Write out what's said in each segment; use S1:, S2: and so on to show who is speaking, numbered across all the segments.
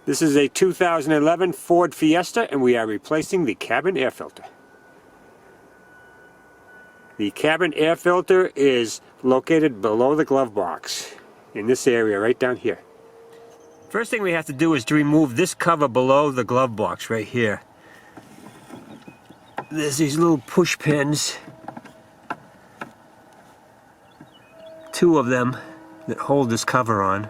S1: This is a 2011 Ford Fiesta, and we are replacing the cabin air filter. The cabin air filter is located below the glove box in this area right down here. First thing we have to do is to remove this cover below the glove box right here. There's these little push pins, 2 of them, that hold this cover on.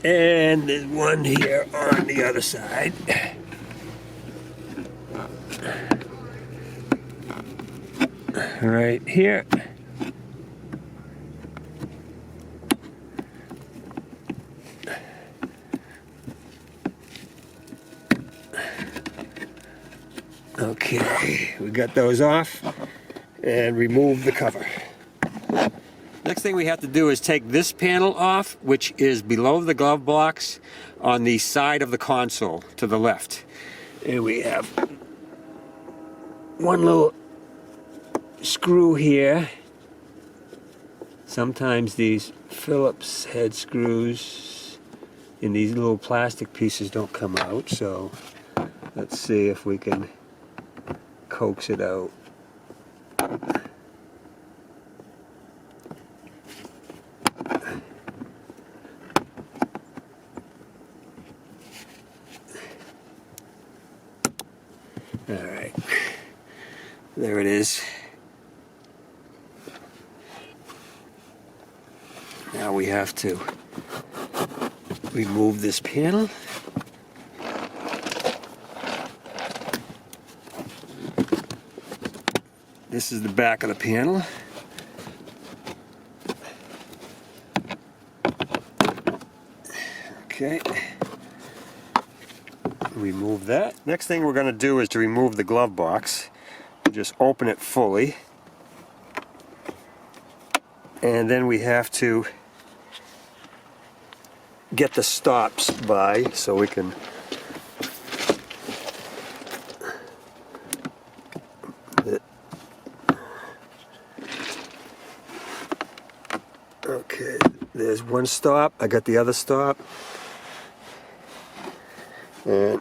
S1: And there's one here on the other side. Right here. Okay, we got those off and remove the cover. Next thing we have to do is take this panel off, which is below the glove box on the side of the console to the left. And we have one little screw here. Sometimes these Phillips head screws in these little plastic pieces don't come out, so let's see if we can coax it out. Alright, there it is. Now we have to remove this panel. This is the back of the panel. Okay. Remove that. Next thing we're going to do is to remove the glove box. Just open it fully. And then we have to get the stops by so we can okay, there's one stop. I got the other stop. And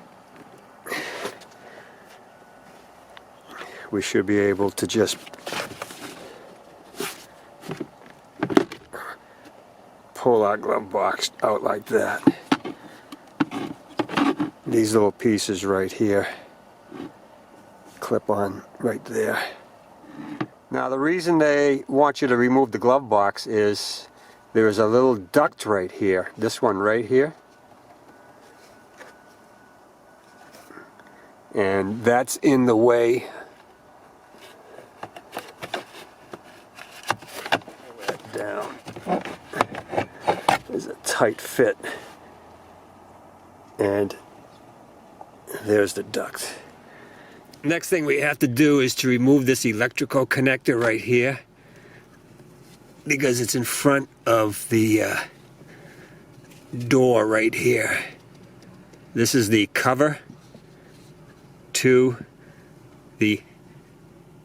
S1: we should be able to just pull our glove box out like that. These little pieces right here clip on right there. Now the reason they want you to remove the glove box is there's a little duct right here. This one right here. And that's in the way. Down. There's a tight fit. And there's the duct. Next thing we have to do is to remove this electrical connector right here, because it's in front of the door right here. This is the cover to the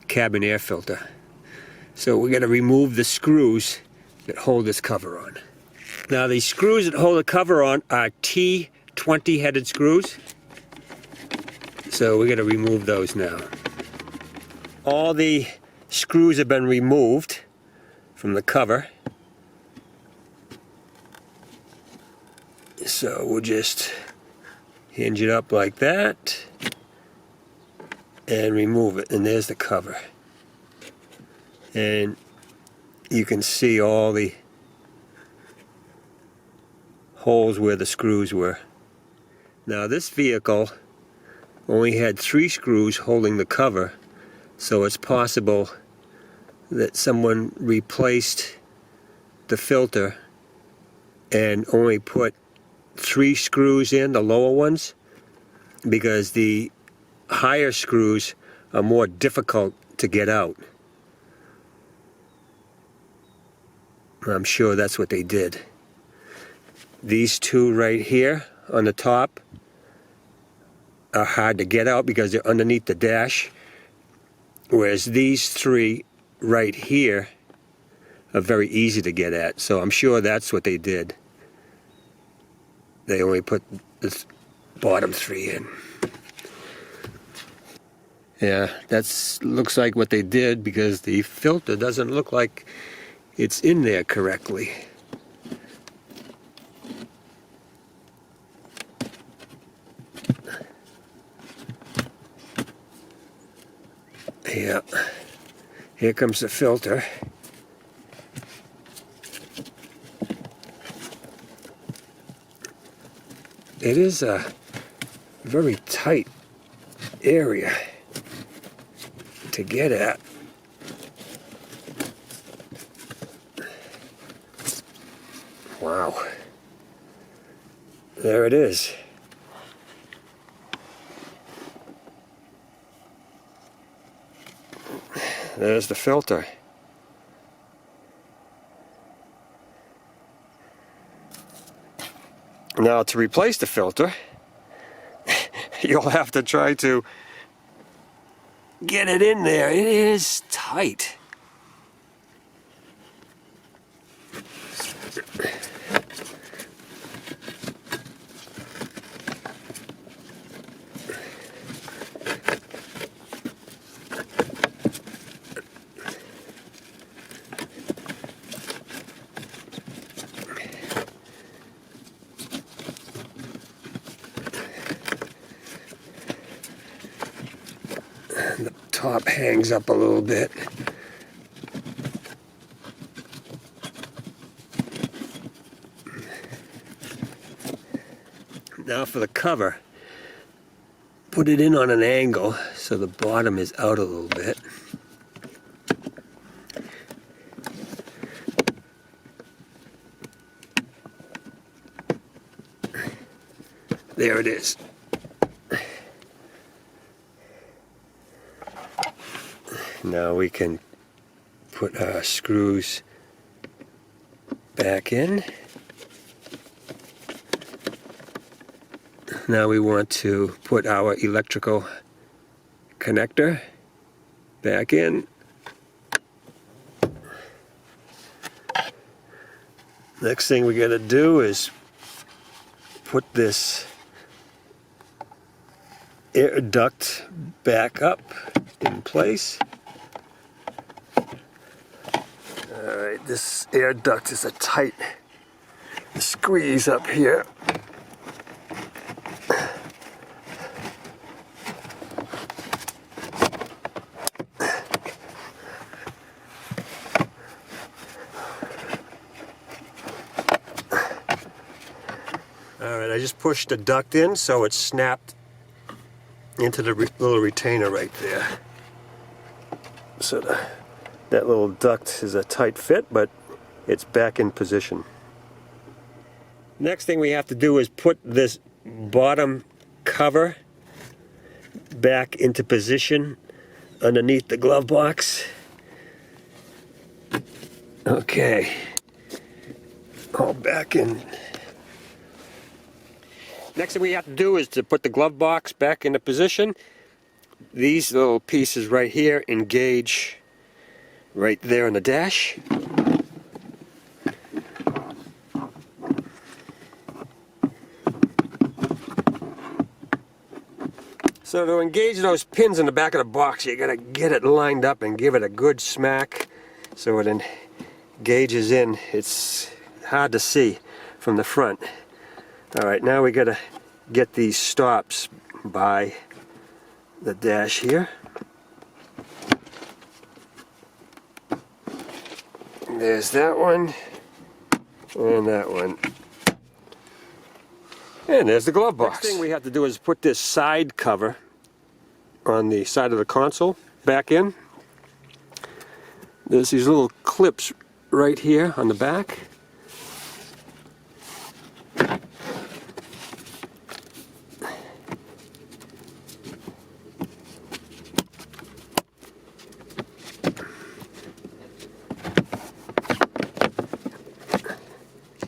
S1: cabin air filter. So we're going to remove the screws that hold this cover on. Now these screws that hold the cover on are T20 headed screws. So we're going to remove those now. All the screws have been removed from the cover. So we'll just hinge it up like that and remove it, and there's the cover. And you can see all the holes where the screws were. Now this vehicle only had 3 screws holding the cover, so it's possible that someone replaced the filter and only put 3 screws in, the lower ones, because the higher screws are more difficult to get out. I'm sure that's what they did. These 2 right here on the top are hard to get out because they're underneath the dash, whereas these 3 right here are very easy to get at. So I'm sure that's what they did. They only put this bottom 3 in. Yeah, that's looks like what they did, because the filter doesn't look like it's in there correctly. Yeah, here comes the filter. It is a very tight area to get at. Wow. There it is. There's the filter. Now, to replace the filter, you'll have to try to get it in there. It is tight. The top hangs up a little bit. Now for the cover, put it in on an angle so the bottom is out a little bit. There it is. Now we can put our screws back in. Now we want to put our electrical connector back in. Next thing we gotta do is put this air duct back up in place. Alright, this air duct is a tight squeeze up here. Alright, I just pushed the duct in so it snapped into the little retainer right there. So that little duct is a tight fit, but it's back in position. Next thing we have to do is put this bottom cover back into position underneath the glove box. Okay, all back in. Next thing we have to do is to put the glove box back into position. These little pieces right here engage right there on the dash. So to engage those pins in the back of the box, you gotta get it lined up and give it a good smack so it engages in. It's hard to see from the front. Alright, now we gotta get these stops by the dash here. There's that one, and that one. And there's the glove box. Next thing we have to do is put this side cover on the side of the console back in. There's these little clips right here on the back.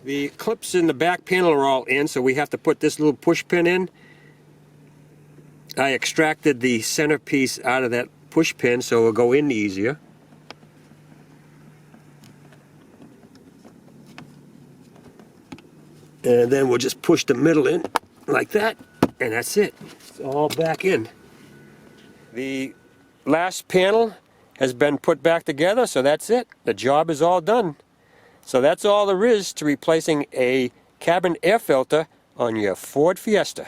S1: The clips in the back panel are all in, so we have to put this little push pin in. I extracted the center piece out of that push pin so it'll go in easier. And then we'll just push the middle in like that, and that's it. It's all back in. The last panel has been put back together, so that's it. The job is all done. So that's all there is to replacing a cabin air filter on your Ford Fiesta.